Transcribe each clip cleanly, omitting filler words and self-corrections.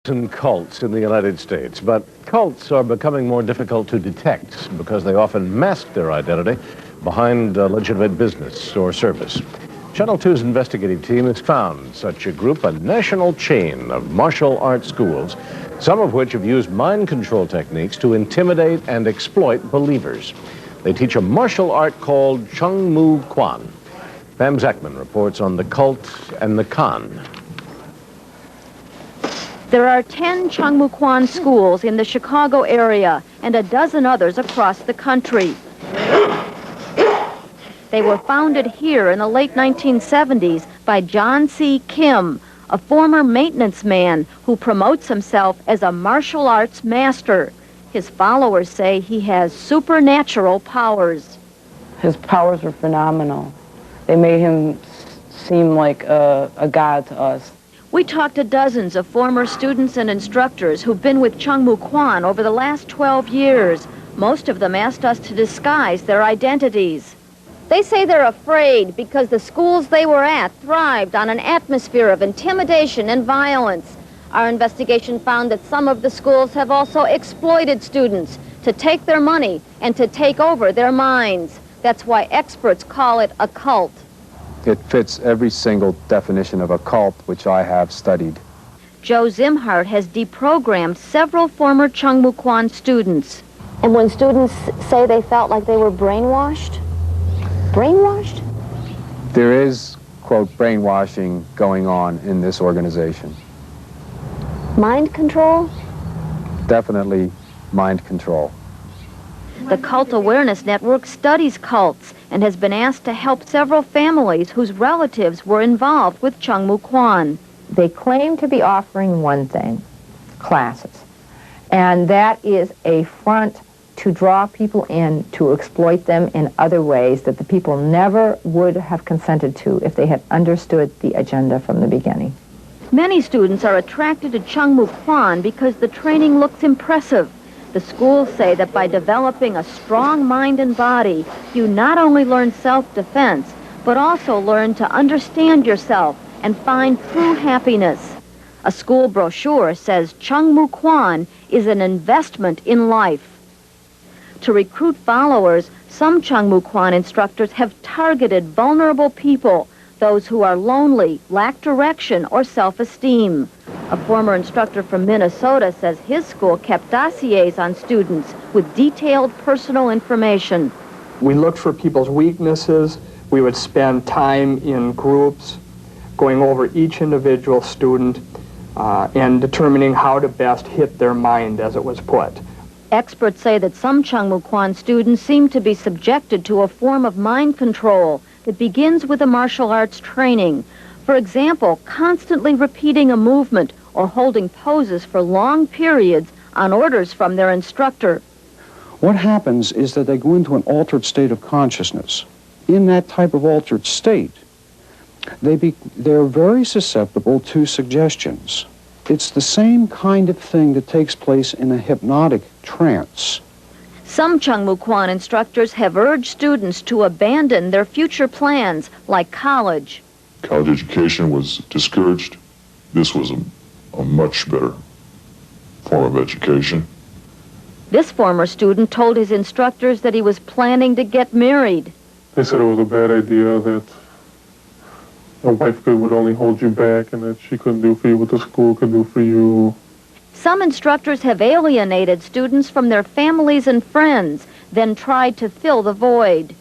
And cults in the United States, but cults are becoming more difficult to detect because they often mask their identity behind legitimate business or service. Channel 2's investigative team has found such a group, a national chain of martial arts schools, some of which have used mind control techniques to intimidate and exploit believers. They teach a martial art called Chung Moo Quan. Pam Zekman reports on the cult and the con. There are 10 Chung Moo Quan schools in the Chicago area and a dozen others across the country. They were founded here in the late 1970s by John C. Kim, a former maintenance man who promotes himself as a martial arts master. His followers say he has supernatural powers. His powers were phenomenal. They made him seem like a god to us. We talked to dozens of former students and instructors who've been with Chung Moo Quan over the last 12 years. Most of them asked us to disguise their identities. They say they're afraid because the schools they were at thrived on an atmosphere of intimidation and violence. Our investigation found that some of the schools have also exploited students to take their money and to take over their minds. That's why experts call it a cult. It fits every single definition of a cult which I have studied. Joe Zimhart has deprogrammed several former Chung Moo Quan students. And when students say they felt like they were brainwashed? Brainwashed? There is, quote, brainwashing going on in this organization. Mind control? Definitely mind control. The Cult Awareness Network studies cults and has been asked to help several families whose relatives were involved with Chung Moo Quan. They claim to be offering one thing, classes, and that is a front to draw people in to exploit them in other ways that the people never would have consented to if they had understood the agenda from the beginning. Many students are attracted to Chung Moo Quan because the training looks impressive. The schools say that by developing a strong mind and body, you not only learn self-defense, but also learn to understand yourself and find true happiness. A school brochure says Chung Moo Quan is an investment in life. To recruit followers, some Chung Moo Quan instructors have targeted vulnerable people, those who are lonely, lack direction, or self-esteem. A former instructor from Minnesota says his school kept dossiers on students with detailed personal information. We looked for people's weaknesses. We would spend time in groups going over each individual student and determining how to best hit their mind, as it was put. Experts say that some Chung Moo Quan students seem to be subjected to a form of mind control that begins with a martial arts training. For example, constantly repeating a movement or holding poses for long periods on orders from their instructor. What happens is that they go into an altered state of consciousness. In that type of altered state, they're very susceptible to suggestions. It's the same kind of thing that takes place in a hypnotic trance. Some Chung Moo Quan instructors have urged students to abandon their future plans, like college. College education was discouraged. This was a much better form of education. This former student told his instructors that he was planning to get married. They said it was a bad idea, that a wife would only hold you back and that she couldn't do for you what the school could do for you. Some instructors have alienated students from their families and friends, then tried to fill the void.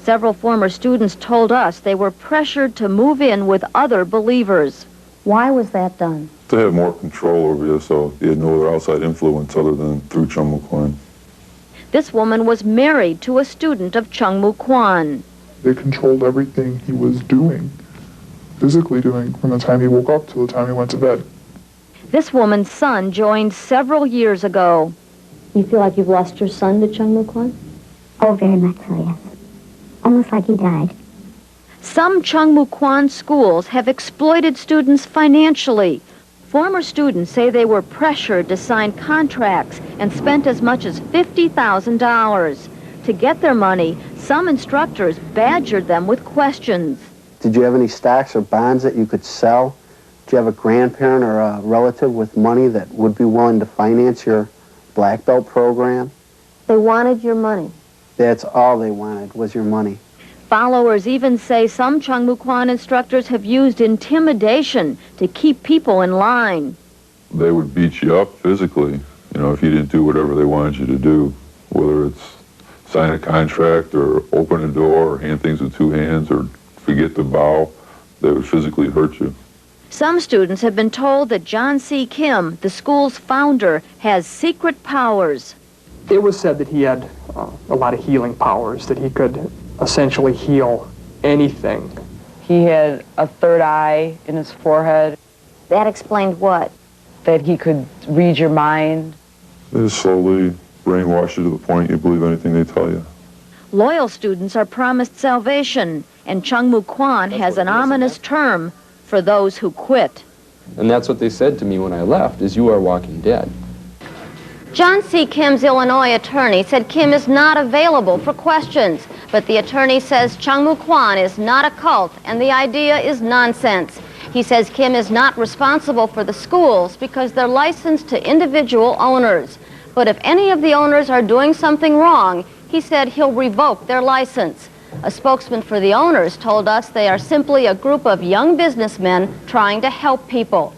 Several former students told us they were pressured to move in with other believers. Why was that done? To have more control over you, so you had no other outside influence other than through Chung Moo Quan. This woman was married to a student of Chung Moo Quan. They controlled everything he was doing, physically doing, from the time he woke up till the time he went to bed. This woman's son joined several years ago. You feel like you've lost your son to Chung Moo Quan? Oh, very much so, yes. Almost like he died. Some Chung Moo Quan schools have exploited students financially. Former students say they were pressured to sign contracts and spent as much as $50,000. To get their money, some instructors badgered them with questions. Did you have any stocks or bonds that you could sell Do you have a grandparent or a relative with money that would be willing to finance your black belt program? They wanted your money. That's all they wanted, was your money. Followers even say some Chung Moo Quan instructors have used intimidation to keep people in line. They would beat you up physically, if you didn't do whatever they wanted you to do, whether it's sign a contract or open a door or hand things with two hands or forget to bow. They would physically hurt you. Some students have been told that John C. Kim, the school's founder, has secret powers. It was said that he had a lot of healing powers, that he could essentially heal anything. He had a third eye in his forehead. That explained what? That he could read your mind. They slowly brainwash you to the point you believe anything they tell you. Loyal students are promised salvation, and Chung Moo Quan has an ominous term for those who quit. And that's what they said to me when I left, is you are walking dead. John C. Kim's Illinois attorney said Kim is not available for questions, but the attorney says Chung Moo Quan is not a cult and the idea is nonsense. He says Kim is not responsible for the schools because they're licensed to individual owners. But if any of the owners are doing something wrong, he said he'll revoke their license. A spokesman for the owners told us they are simply a group of young businessmen trying to help people.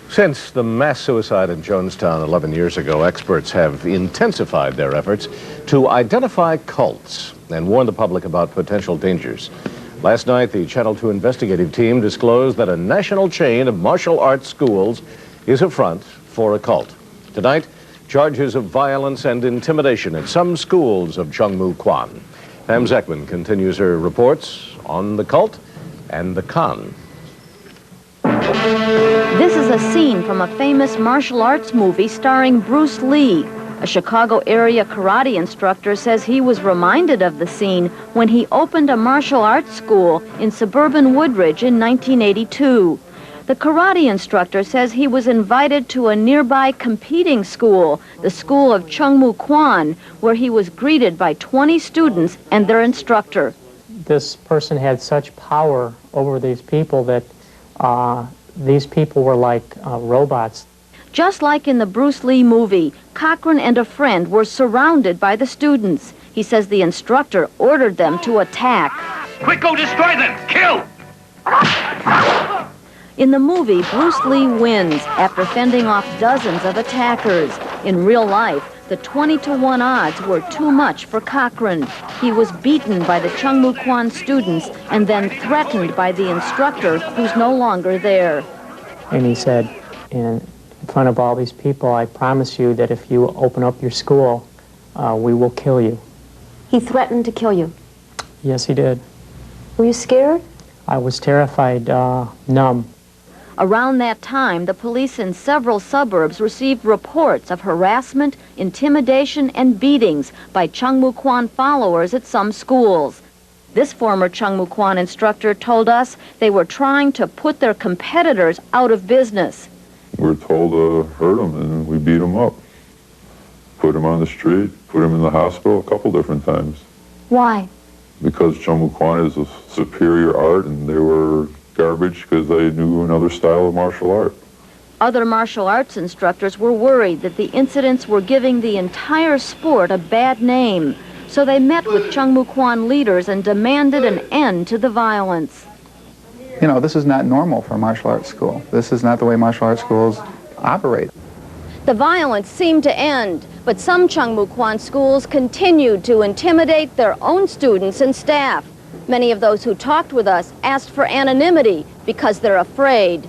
Since the mass suicide in Jonestown 11 years ago, experts have intensified their efforts to identify cults and warn the public about potential dangers. Last night, the Channel 2 investigative team disclosed that a national chain of martial arts schools is a front for a cult. Tonight, charges of violence and intimidation at some schools of Chung Moo Quan. Pam Zekman continues her reports on the cult and the con. This is a scene from a famous martial arts movie starring Bruce Lee. A Chicago area karate instructor says he was reminded of the scene when he opened a martial arts school in suburban Woodridge in 1982. The karate instructor says he was invited to a nearby competing school, the school of Chung Moo Quan, where he was greeted by 20 students and their instructor. This person had such power over these people that these people were like robots. Just like in the Bruce Lee movie, Cochran and a friend were surrounded by the students. He says the instructor ordered them to attack. Quick, go destroy them! Kill! In the movie, Bruce Lee wins after fending off dozens of attackers. In real life, the 20-to-1 odds were too much for Cochran. He was beaten by the Chung Moo Quan students and then threatened by the instructor, who's no longer there. And he said, in front of all these people, I promise you that if you open up your school, we will kill you. He threatened to kill you? Yes, he did. Were you scared? I was terrified, numb. Around that time, the police in several suburbs received reports of harassment, intimidation, and beatings by Chung Moo Quan followers at some schools. This former Chung Moo Quan instructor told us they were trying to put their competitors out of business. We were told to hurt them, and we beat them up. Put them on the street, put them in the hospital a couple different times. Why? Because Chung Moo Quan is a superior art, and they were garbage because they knew another style of martial art. Other martial arts instructors were worried that the incidents were giving the entire sport a bad name. So they met with Chung Moo Quan leaders and demanded an end to the violence. You know, this is not normal for a martial arts school. This is not the way martial arts schools operate. The violence seemed to end, but some Chung Moo Quan schools continued to intimidate their own students and staff. Many of those who talked with us asked for anonymity because they're afraid.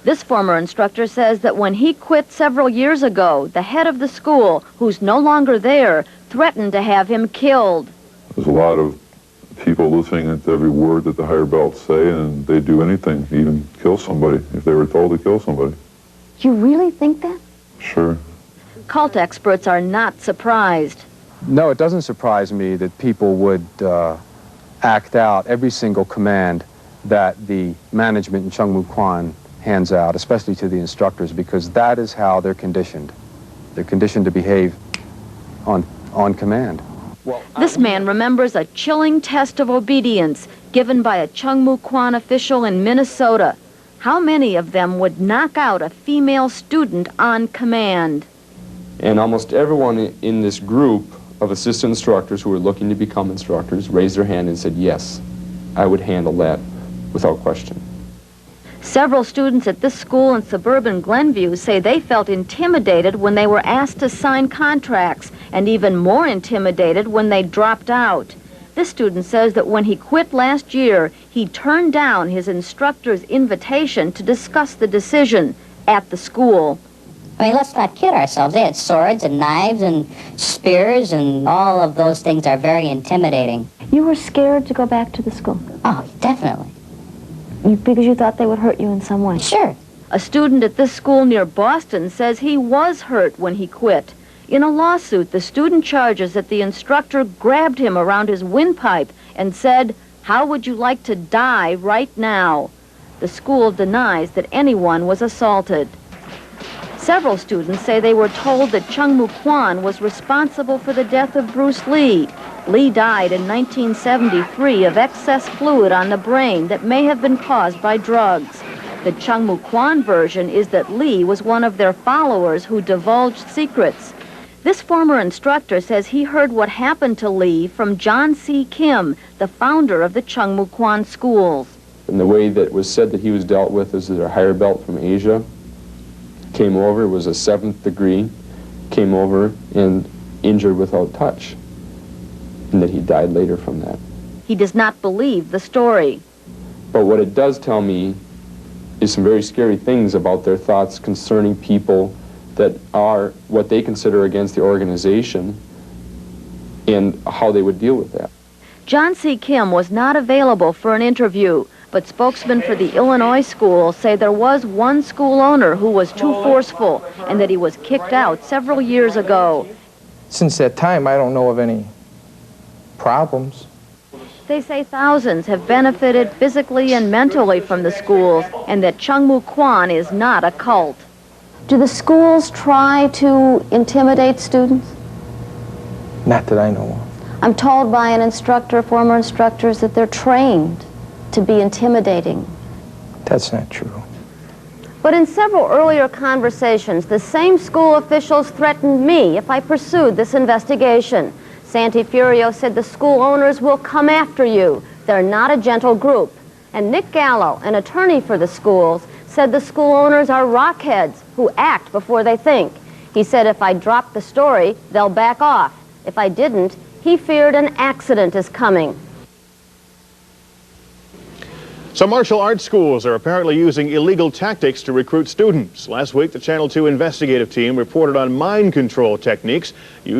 This former instructor says that when he quit several years ago, the head of the school, who's no longer there, threatened to have him killed. There's a lot of people listening to every word that the higher belts say, and they'd do anything, even kill somebody if they were told to kill somebody. You really think that? Sure. Cult experts are not surprised. No, it doesn't surprise me that people would act out every single command that the management in Chung Moo Quan hands out, especially to the instructors, because that is how they're conditioned. They're conditioned to behave on command. This man remembers a chilling test of obedience given by a Chung Moo Quan official in Minnesota. How many of them would knock out a female student on command? And almost everyone in this group of assistant instructors who were looking to become instructors raised their hand and said, yes, I would handle that without question. Several students at this school in suburban Glenview say they felt intimidated when they were asked to sign contracts, and even more intimidated when they dropped out. This student says that when he quit last year, he turned down his instructor's invitation to discuss the decision at the school. I mean, let's not kid ourselves. They had swords and knives and spears, and all of those things are very intimidating. You were scared to go back to the school? Oh, definitely. Because you thought they would hurt you in some way? Sure. A student at this school near Boston says he was hurt when he quit. In a lawsuit, the student charges that the instructor grabbed him around his windpipe and said, "How would you like to die right now?" The school denies that anyone was assaulted. Several students say they were told that Chung Moo Quan was responsible for the death of Bruce Lee. Lee died in 1973 of excess fluid on the brain that may have been caused by drugs. The Chung Moo Quan version is that Lee was one of their followers who divulged secrets. This former instructor says he heard what happened to Lee from John C. Kim, the founder of the Chung Moo Quan schools. And the way that was said that he was dealt with is that a higher belt from Asia came over, was a 7th degree, came over and injured without touch, and that he died later from that. He does not believe the story. But what it does tell me is some very scary things about their thoughts concerning people that are what they consider against the organization and how they would deal with that. John C. Kim was not available for an interview, but spokesmen for the Illinois school say there was one school owner who was too forceful and that he was kicked out several years ago. Since that time, I don't know of any problems. They say thousands have benefited physically and mentally from the schools, and that Chung Moo Quan is not a cult. Do the schools try to intimidate students? Not that I know of. I'm told by an instructor, former instructors, that they're trained to be intimidating. That's not true. But in several earlier conversations, the same school officials threatened me if I pursued this investigation. Santi Furio said the school owners will come after you. They're not a gentle group. And Nick Gallo, an attorney for the schools, said the school owners are rockheads who act before they think. He said if I dropped the story, they'll back off. If I didn't, he feared an accident is coming. Some martial arts schools are apparently using illegal tactics to recruit students. Last week, the Channel 2 investigative team reported on mind control techniques used